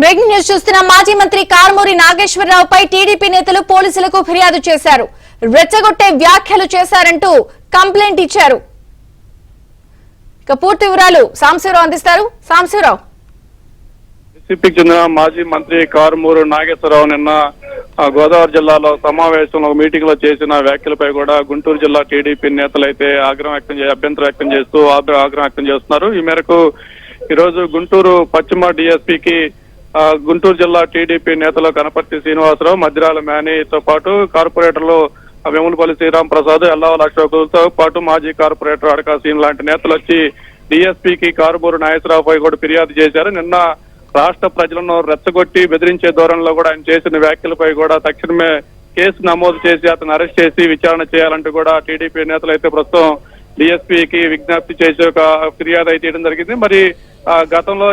Breaking news చూస్తున్న మాజీ మంత్రి కారుమూరి నాగేశ్వరరావుపై టీడీపీ నేతలు పోలీసులకు ఫిర్యాదు చేశారు. రెచ్చగొట్టే వ్యాఖ్యలు చేశారంటూ కంప్లైంట్ ఇచ్చారు. ఇక పూర్తి వివరాలు సాంశివరావు అందిస్తారు. సాంశివరావు. వైసీపీకి చెందిన మాజీ మంత్రి కారుమూరి నాగేశ్వరరావు నిన్న గోదావరి జిల్లాలో సమావేశంలో మీటింగ్ లో చేసిన వ్యాఖ్యలపై కూడా గుంటూరు జిల్లా టీడీపీ నేతలు అయితే అభ్యంతరం వ్యక్తం చేస్తూ ఆగ్రహం వ్యక్తం చేస్తున్నారు. ఈ మేరకు ఈ రోజు గుంటూరు పశ్చిమ డిఎస్పీకి గుంటూరు జిల్లా టీడీపీ నేతలు కనపర్తి శ్రీనివాసరావు, మద్దిరాల మేనీతో పాటు కార్పొరేటర్లు వేములపల్లి శ్రీరామ్ ప్రసాద్, ఎల్లావల అశోక్తో పాటు మాజీ కార్పొరేటర్ అడకా సీన్ లాంటి నేతలు వచ్చి డిఎస్పీకి కారుమూరి నాగేశ్వరరావుపై కూడా ఫిర్యాదు చేశారు. నిన్న రాష్ట్ర ప్రజలను రెచ్చగొట్టి బెదిరించే ధోరణిలో కూడా ఆయన చేసిన వ్యాఖ్యలపై కూడా తక్షణమే కేసు నమోదు చేసి అతను అరెస్ట్ చేసి విచారణ చేయాలంటూ కూడా టీడీపీ నేతలు అయితే ప్రస్తుతం డిఎస్పీకి విజ్ఞప్తి చేసి ఒక ఫిర్యాదు అయితే చేయడం జరిగింది. మరి గతంలో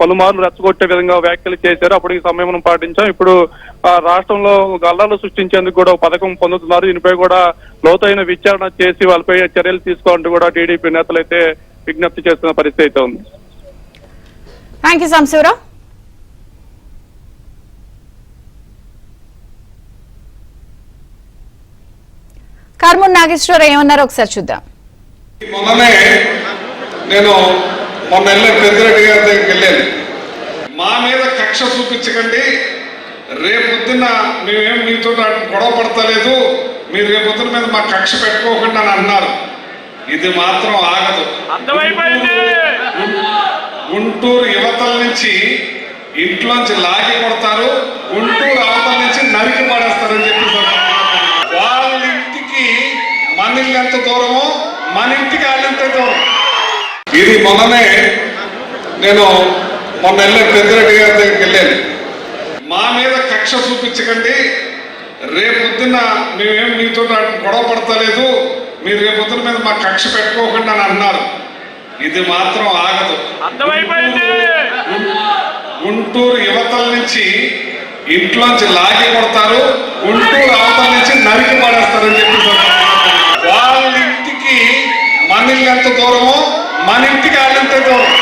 పలుమార్లు రెచ్చగొట్టే విధంగా వ్యాఖ్యలు చేశారు. అప్పటికి సంయమనం పాటించాం. ఇప్పుడు రాష్ట్రంలో గల్లాలు సృష్టించేందుకు కూడా పథకం పొందుతున్నారు. దీనిపై కూడా లోతైన విచారణ చేసి వాళ్ళపై చర్యలు తీసుకోవాలంటూ కూడా టీడీపీ నేతలు అయితే విజ్ఞప్తి చేస్తున్న పరిస్థితి అయితే ఉంది. Thank you Samshivarao. కారుమూరి నాగేశ్వరరావు ఏమన్నారో ఒకసారి చూద్దాం. మొన్ననే నేను పెద్దిరెడ్డి గారి దగ్గరికి వెళ్ళాను. మా మీద కక్ష చూపించకండి, రేపొద్దున మేమేం మీతో గొడవ పడతలేదు, మీరు రేపొద్దున మీద మా కక్ష పెట్టుకోకుండా అని అన్నారు. ఇది మాత్రం ఆగదు. గుంటూరు యువతల నుంచి ఇంట్లోంచి లాగి కొడతారు, గుంటూరు అవతల నుంచి నరికి పడేస్తారని చెప్పి వాళ్ళ ఇంటికి మన ఇల్లు ఎంత దూరమో మన ఇంటికి వాళ్ళంత దూరం. ఇది మొన్ననే నేను పెద్దిరెడ్డి గారి దగ్గరికి వెళ్ళాను. మా మీద కక్ష చూపించకండి, రేపొద్దున మేమేం మీతో గొడవ పడతలేదు, మీరు రేపొద్దున మీద మా కక్ష పెట్టుకోకుండా అని అన్నారు. ఇది మాత్రం ఆగదు. గుంటూరు యువతల నుంచి ఇంట్లోంచి లాగి కొడతారు, గుంటూరు అవతల నుంచి నరికి పడేస్తారని చెప్పి వాళ్ళ ఇంటికి మన ఇల్లు ఎంత దూరమో మన ఇంటికి వాళ్ళంత దూరం.